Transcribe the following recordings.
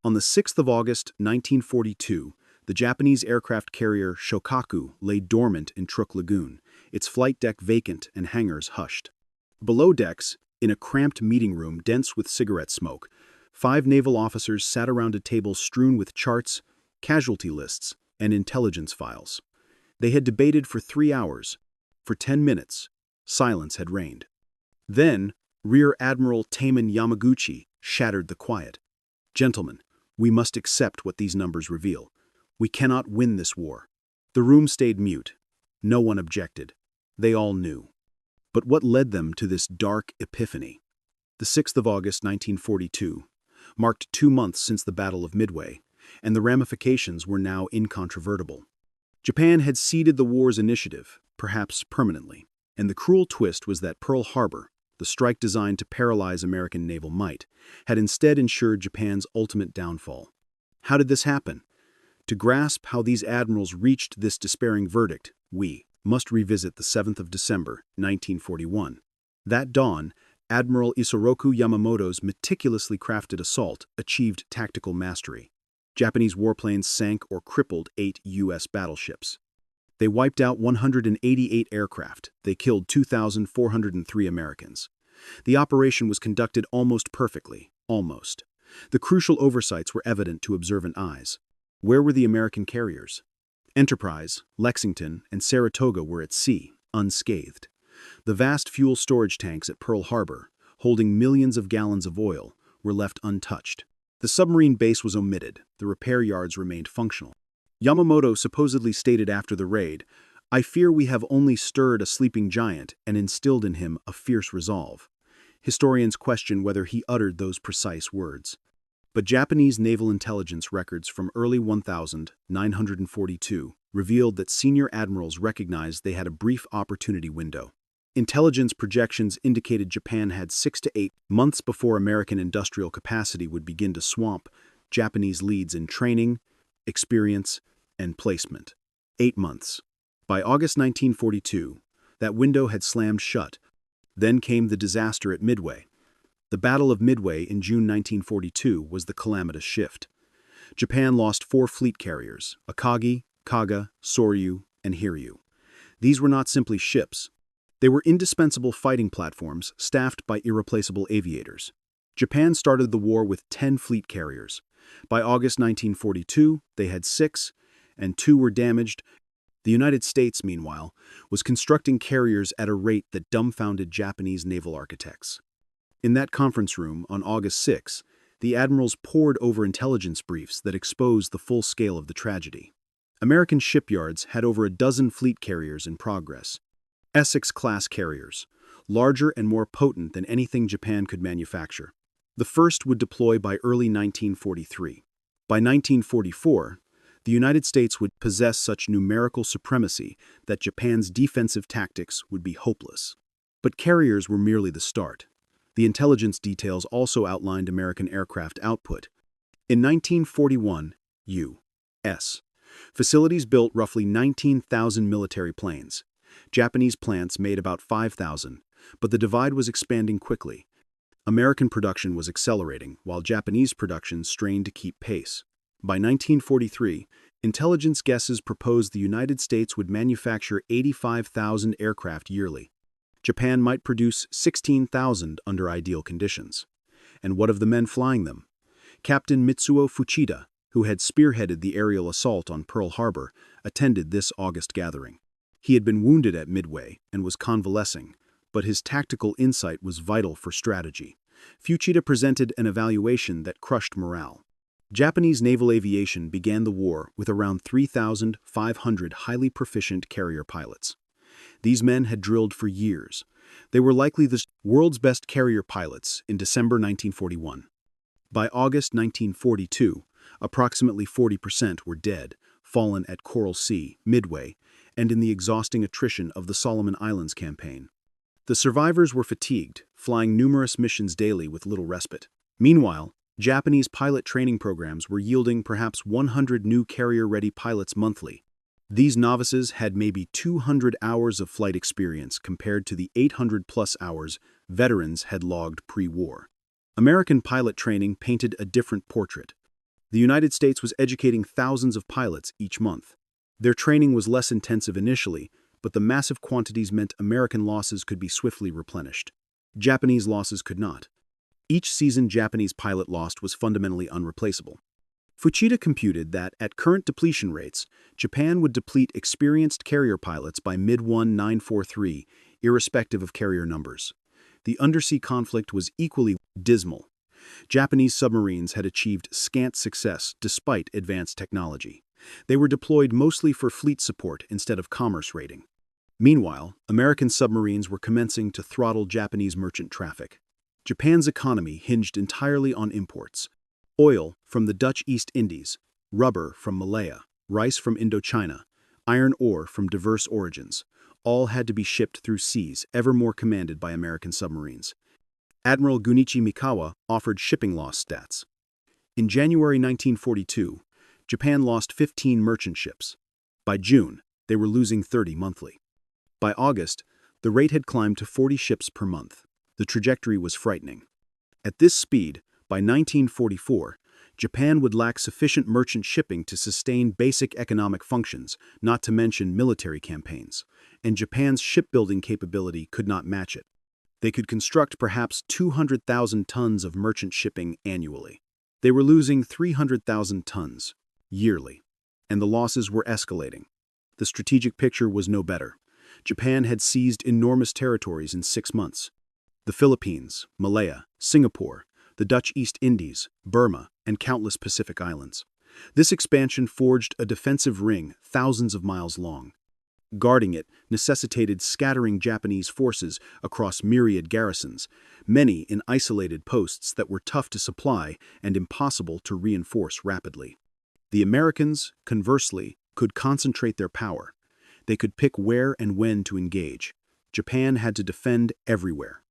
On the 6th of August, 1942, the Japanese aircraft carrier Shokaku lay dormant in Truk Lagoon, its flight deck vacant and hangars hushed. Below decks, in a cramped meeting room dense with cigarette smoke, 5 naval officers sat around a table strewn with charts, casualty lists, and intelligence files. They had debated for 3 hours. For 10 minutes, silence had reigned. Then, Rear Admiral Taman Yamaguchi shattered the quiet. "Gentlemen, we must accept what these numbers reveal. We cannot win this war." The room stayed mute. No one objected. They all knew. But what led them to this dark epiphany? The 6th of August, 1942, marked 2 months since the Battle of Midway, and the ramifications were now incontrovertible. Japan had ceded the war's initiative, perhaps permanently, and the cruel twist was that Pearl Harbor, the strike designed to paralyze American naval might, had instead ensured Japan's ultimate downfall. How did this happen? To grasp how these admirals reached this despairing verdict, we must revisit the 7th of December, 1941. That dawn, Admiral Isoroku Yamamoto's meticulously crafted assault achieved tactical mastery. Japanese warplanes sank or crippled 8 U.S. battleships. They wiped out 188 aircraft. They killed 2,403 Americans. The operation was conducted almost perfectly. Almost. The crucial oversights were evident to observant eyes. Where were the American carriers? Enterprise, Lexington, and Saratoga were at sea, unscathed. The vast fuel storage tanks at Pearl Harbor, holding millions of gallons of oil, were left untouched. The submarine base was omitted. The repair yards remained functional. Yamamoto supposedly stated after the raid, "I fear we have only stirred a sleeping giant and instilled in him a fierce resolve." Historians question whether he uttered those precise words. But Japanese naval intelligence records from early 1942 revealed that senior admirals recognized they had a brief opportunity window. Intelligence projections indicated Japan had 6 to 8 months before American industrial capacity would begin to swamp Japanese leads in training, experience, and placement. 8 months. By August 1942, that window had slammed shut. Then came the disaster at Midway. The Battle of Midway in June 1942 was the calamitous shift. Japan lost 4 fleet carriers: Akagi, Kaga, Soryu, and Hiryu. These were not simply ships. They were indispensable fighting platforms staffed by irreplaceable aviators. Japan started the war with 10 fleet carriers. By August 1942, they had 6, and 2 were damaged. The United States, meanwhile, was constructing carriers at a rate that dumbfounded Japanese naval architects. In that conference room on August 6, the admirals pored over intelligence briefs that exposed the full scale of the tragedy. American shipyards had over a dozen fleet carriers in progress. Essex-class carriers, larger and more potent than anything Japan could manufacture. The first would deploy by early 1943. By 1944, the United States would possess such numerical supremacy that Japan's defensive tactics would be hopeless. But carriers were merely the start. The intelligence details also outlined American aircraft output. In 1941, U.S. facilities built roughly 19,000 military planes. Japanese plants made about 5,000, but the divide was expanding quickly. American production was accelerating, while Japanese production strained to keep pace. By 1943, intelligence guesses proposed the United States would manufacture 85,000 aircraft yearly. Japan might produce 16,000 under ideal conditions. And what of the men flying them? Captain Mitsuo Fuchida, who had spearheaded the aerial assault on Pearl Harbor, attended this August gathering. He had been wounded at Midway and was convalescing, but his tactical insight was vital for strategy. Fuchida presented an evaluation that crushed morale. Japanese naval aviation began the war with around 3,500 highly proficient carrier pilots. These men had drilled for years. They were likely the world's best carrier pilots in December 1941. By August 1942, approximately 40% were dead, fallen at Coral Sea, Midway, and in the exhausting attrition of the Solomon Islands campaign. The survivors were fatigued, flying numerous missions daily with little respite. Meanwhile, Japanese pilot training programs were yielding perhaps 100 new carrier-ready pilots monthly. These novices had maybe 200 hours of flight experience compared to the 800-plus hours veterans had logged pre-war. American pilot training painted a different portrait. The United States was educating thousands of pilots each month. Their training was less intensive initially, but the massive quantities meant American losses could be swiftly replenished. Japanese losses could not. Each season Japanese pilot lost was fundamentally unreplaceable. Fuchida computed that, at current depletion rates, Japan would deplete experienced carrier pilots by mid-1943, irrespective of carrier numbers. The undersea conflict was equally dismal. Japanese submarines had achieved scant success despite advanced technology. They were deployed mostly for fleet support instead of commerce raiding. Meanwhile, American submarines were commencing to throttle Japanese merchant traffic. Japan's economy hinged entirely on imports. Oil from the Dutch East Indies, rubber from Malaya, rice from Indochina, iron ore from diverse origins, all had to be shipped through seas ever more commanded by American submarines. Admiral Gunichi Mikawa offered shipping loss stats. In January 1942, Japan lost 15 merchant ships. By June, they were losing 30 monthly. By August, the rate had climbed to 40 ships per month. The trajectory was frightening. At this speed, by 1944, Japan would lack sufficient merchant shipping to sustain basic economic functions, not to mention military campaigns, and Japan's shipbuilding capability could not match it. They could construct perhaps 200,000 tons of merchant shipping annually. They were losing 300,000 tons yearly, and the losses were escalating. The strategic picture was no better. Japan had seized enormous territories in 6 months. The Philippines, Malaya, Singapore, the Dutch East Indies, Burma, and countless Pacific islands. This expansion forged a defensive ring thousands of miles long. Guarding it necessitated scattering Japanese forces across myriad garrisons, many in isolated posts that were tough to supply and impossible to reinforce rapidly. The Americans, conversely, could concentrate their power. They could pick where and when to engage. Japan had to defend everywhere.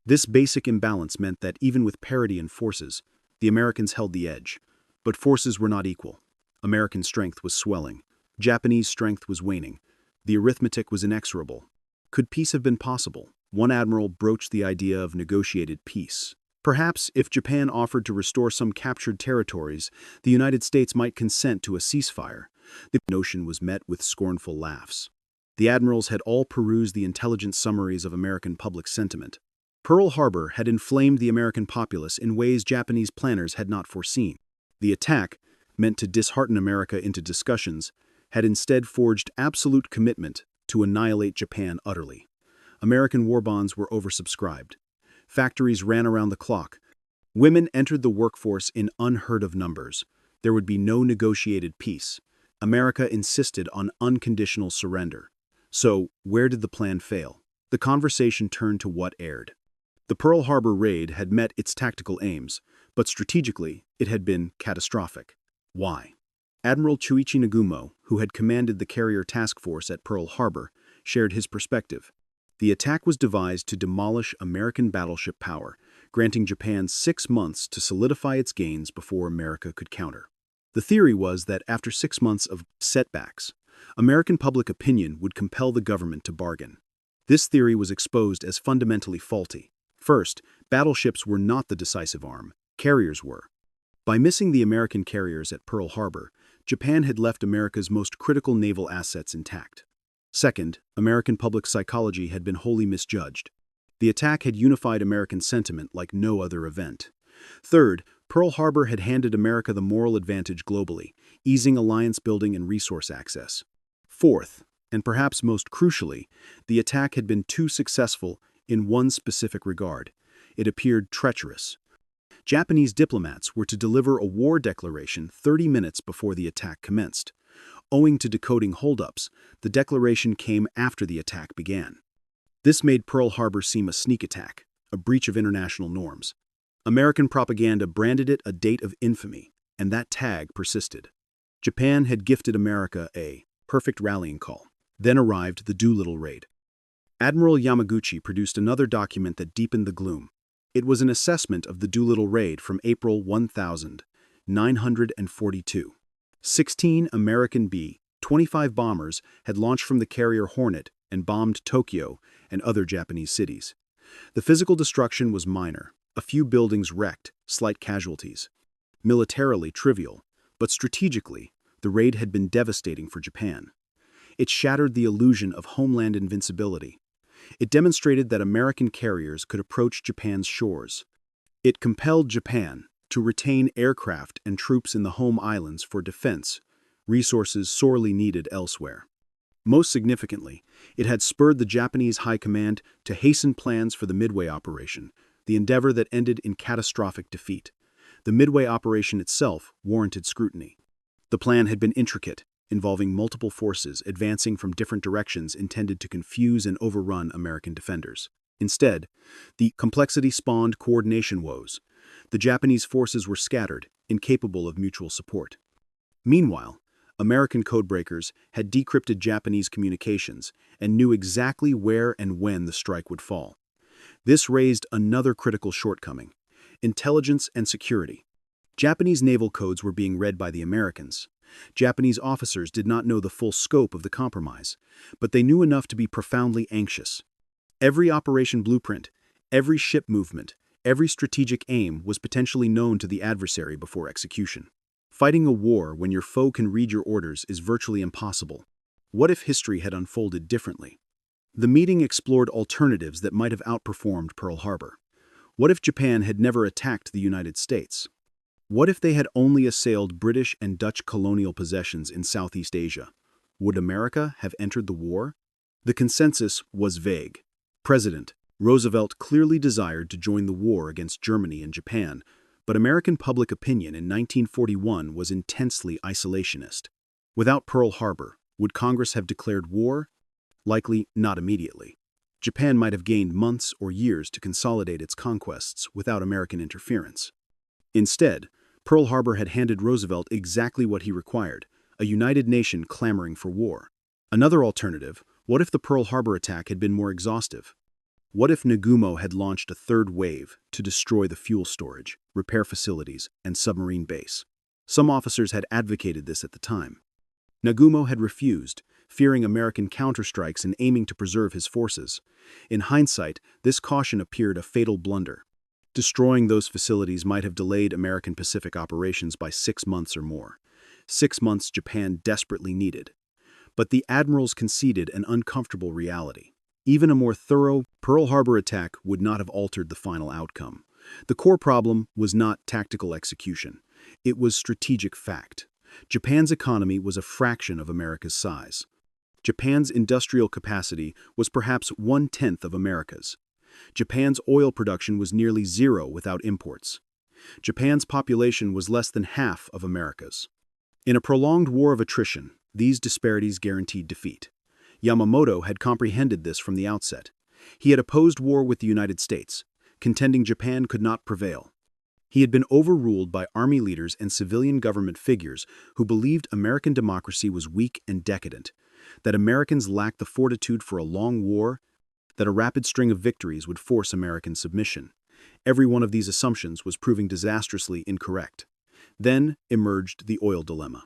This basic imbalance meant that even with parity in forces, the Americans held the edge. But forces were not equal. American strength was swelling. Japanese strength was waning. The arithmetic was inexorable. Could peace have been possible? One admiral broached the idea of negotiated peace. Perhaps, if Japan offered to restore some captured territories, the United States might consent to a ceasefire. The notion was met with scornful laughs. The admirals had all perused the intelligence summaries of American public sentiment. Pearl Harbor had inflamed the American populace in ways Japanese planners had not foreseen. The attack, meant to dishearten America into discussions, had instead forged absolute commitment to annihilate Japan utterly. American war bonds were oversubscribed. Factories ran around the clock. Women entered the workforce in unheard-of numbers. There would be no negotiated peace. America insisted on unconditional surrender. So, where did the plan fail? The conversation turned to what aired. The Pearl Harbor raid had met its tactical aims, but strategically, it had been catastrophic. Why? Admiral Chuichi Nagumo, who had commanded the carrier task force at Pearl Harbor, shared his perspective. The attack was devised to demolish American battleship power, granting Japan 6 months to solidify its gains before America could counter. The theory was that after 6 months of setbacks, American public opinion would compel the government to bargain. This theory was exposed as fundamentally faulty. First, battleships were not the decisive arm, carriers were. By missing the American carriers at Pearl Harbor, Japan had left America's most critical naval assets intact. Second, American public psychology had been wholly misjudged. The attack had unified American sentiment like no other event. Third, Pearl Harbor had handed America the moral advantage globally, easing alliance building and resource access. Fourth, and perhaps most crucially, the attack had been too successful in one specific regard. It appeared treacherous. Japanese diplomats were to deliver a war declaration 30 minutes before the attack commenced. Owing to decoding holdups, the declaration came after the attack began. This made Pearl Harbor seem a sneak attack, a breach of international norms. American propaganda branded it a date of infamy, and that tag persisted. Japan had gifted America a perfect rallying call. Then arrived the Doolittle raid. Admiral Yamaguchi produced another document that deepened the gloom. It was an assessment of the Doolittle raid from April 1942. 16 American B-25 bombers had launched from the carrier Hornet and bombed Tokyo and other Japanese cities. The physical destruction was minor, a few buildings wrecked, slight casualties. Militarily trivial, But strategically, the raid had been devastating for Japan. It shattered the illusion of homeland invincibility. It demonstrated that American carriers could approach Japan's shores. It compelled Japan to retain aircraft and troops in the home islands for defense, resources sorely needed elsewhere. Most significantly, it had spurred the Japanese High Command to hasten plans for the Midway operation, the endeavor that ended in catastrophic defeat. The Midway operation itself warranted scrutiny. The plan had been intricate, involving multiple forces advancing from different directions intended to confuse and overrun American defenders. Instead, the complexity spawned coordination woes. The Japanese forces were scattered, incapable of mutual support. Meanwhile, American codebreakers had decrypted Japanese communications and knew exactly where and when the strike would fall. This raised another critical shortcoming: intelligence and security. Japanese naval codes were being read by the Americans. Japanese officers did not know the full scope of the compromise, but they knew enough to be profoundly anxious. Every operation blueprint, every ship movement, every strategic aim was potentially known to the adversary before execution. Fighting a war when your foe can read your orders is virtually impossible. What if history had unfolded differently? The meeting explored alternatives that might have outperformed Pearl Harbor. What if Japan had never attacked the United States? What if they had only assailed British and Dutch colonial possessions in Southeast Asia? Would America have entered the war? The consensus was vague. President Roosevelt clearly desired to join the war against Germany and Japan, but American public opinion in 1941 was intensely isolationist. Without Pearl Harbor, would Congress have declared war? Likely not immediately. Japan might have gained months or years to consolidate its conquests without American interference. Instead, Pearl Harbor had handed Roosevelt exactly what he required: a united nation clamoring for war. Another alternative: what if the Pearl Harbor attack had been more exhaustive? What if Nagumo had launched a third wave to destroy the fuel storage, repair facilities, and submarine base? Some officers had advocated this at the time. Nagumo had refused, fearing American counterstrikes and aiming to preserve his forces. In hindsight, this caution appeared a fatal blunder. Destroying those facilities might have delayed American Pacific operations by 6 months or more. 6 months Japan desperately needed. But the admirals conceded an uncomfortable reality. Even a more thorough Pearl Harbor attack would not have altered the final outcome. The core problem was not tactical execution. It was strategic fact. Japan's economy was a fraction of America's size. Japan's industrial capacity was perhaps 1/10 of America's. Japan's oil production was nearly zero without imports. Japan's population was less than half of America's. In a prolonged war of attrition, these disparities guaranteed defeat. Yamamoto had comprehended this from the outset. He had opposed war with the United States, contending Japan could not prevail. He had been overruled by army leaders and civilian government figures who believed American democracy was weak and decadent, that Americans lacked the fortitude for a long war, that a rapid string of victories would force American submission. Every one of these assumptions was proving disastrously incorrect. Then emerged the oil dilemma.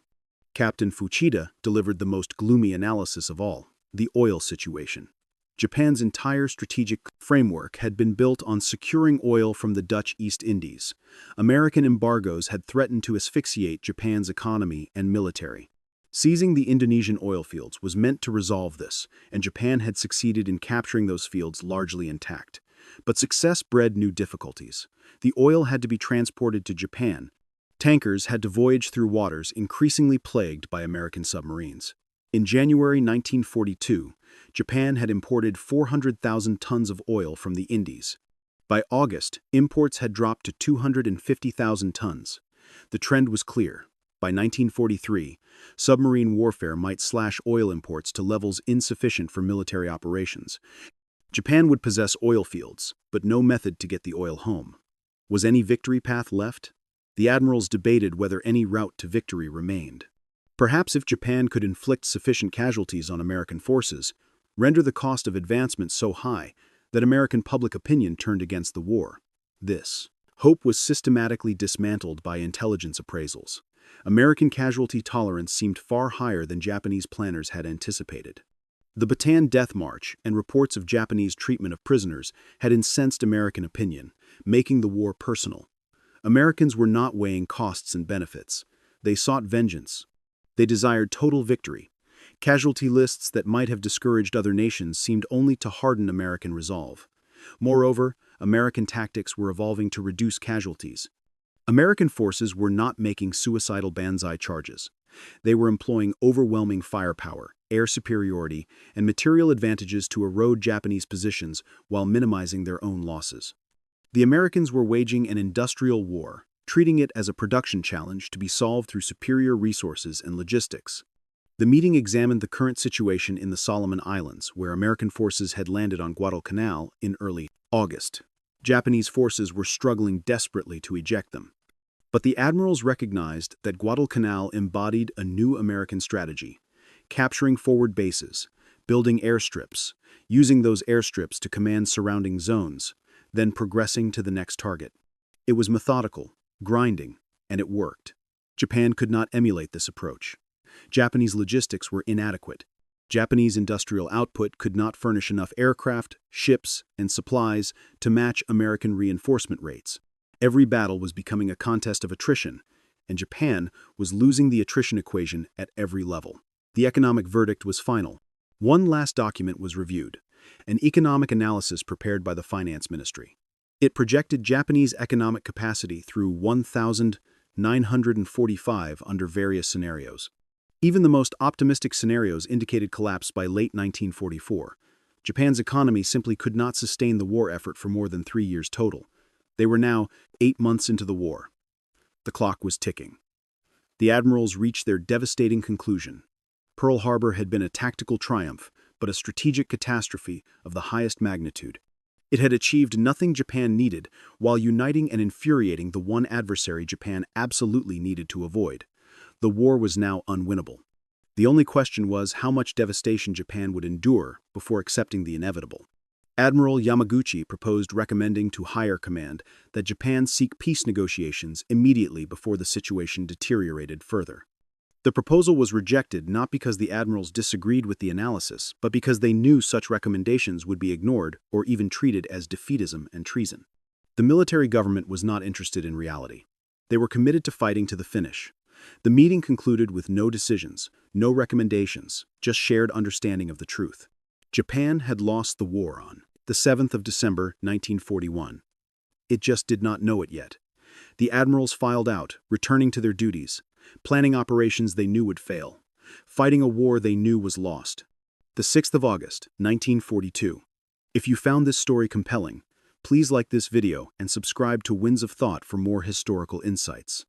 Captain Fuchida delivered the most gloomy analysis of all: the oil situation. Japan's entire strategic framework had been built on securing oil from the Dutch East Indies. American embargoes had threatened to asphyxiate Japan's economy and military. Seizing the Indonesian oil fields was meant to resolve this, and Japan had succeeded in capturing those fields largely intact. But success bred new difficulties. The oil had to be transported to Japan. Tankers had to voyage through waters increasingly plagued by American submarines. In January 1942, Japan had imported 400,000 tons of oil from the Indies. By August, imports had dropped to 250,000 tons. The trend was clear. By 1943, submarine warfare might slash oil imports to levels insufficient for military operations. Japan would possess oil fields, but no method to get the oil home. Was any victory path left? The admirals debated whether any route to victory remained. Perhaps if Japan could inflict sufficient casualties on American forces, render the cost of advancement so high that American public opinion turned against the war. This hope was systematically dismantled by intelligence appraisals. American casualty tolerance seemed far higher than Japanese planners had anticipated. The Bataan Death March and reports of Japanese treatment of prisoners had incensed American opinion, making the war personal. Americans were not weighing costs and benefits. They sought vengeance. They desired total victory. Casualty lists that might have discouraged other nations seemed only to harden American resolve. Moreover, American tactics were evolving to reduce casualties. American forces were not making suicidal banzai charges. They were employing overwhelming firepower, air superiority, and material advantages to erode Japanese positions while minimizing their own losses. The Americans were waging an industrial war, treating it as a production challenge to be solved through superior resources and logistics. The meeting examined the current situation in the Solomon Islands, where American forces had landed on Guadalcanal in early August. Japanese forces were struggling desperately to eject them. But the admirals recognized that Guadalcanal embodied a new American strategy: capturing forward bases, building airstrips, using those airstrips to command surrounding zones, then progressing to the next target. It was methodical, grinding, and it worked. Japan could not emulate this approach. Japanese logistics were inadequate. Japanese industrial output could not furnish enough aircraft, ships, and supplies to match American reinforcement rates. Every battle was becoming a contest of attrition, and Japan was losing the attrition equation at every level. The economic verdict was final. One last document was reviewed, an economic analysis prepared by the Finance Ministry. It projected Japanese economic capacity through 1945 under various scenarios. Even the most optimistic scenarios indicated collapse by late 1944. Japan's economy simply could not sustain the war effort for more than 3 years total. They were now 8 months into the war. The clock was ticking. The admirals reached their devastating conclusion. Pearl Harbor had been a tactical triumph, but a strategic catastrophe of the highest magnitude. It had achieved nothing Japan needed, while uniting and infuriating the one adversary Japan absolutely needed to avoid. The war was now unwinnable. The only question was how much devastation Japan would endure before accepting the inevitable. Admiral Yamaguchi proposed recommending to higher command that Japan seek peace negotiations immediately before the situation deteriorated further. The proposal was rejected not because the admirals disagreed with the analysis, but because they knew such recommendations would be ignored or even treated as defeatism and treason. The military government was not interested in reality. They were committed to fighting to the finish. The meeting concluded with no decisions, no recommendations, just shared understanding of the truth. Japan had lost the war on the 7th of December, 1941. It just did not know it yet. The admirals filed out, returning to their duties, planning operations they knew would fail, fighting a war they knew was lost. The 6th of August, 1942. If you found this story compelling, please like this video and subscribe to Winds of Thought for more historical insights.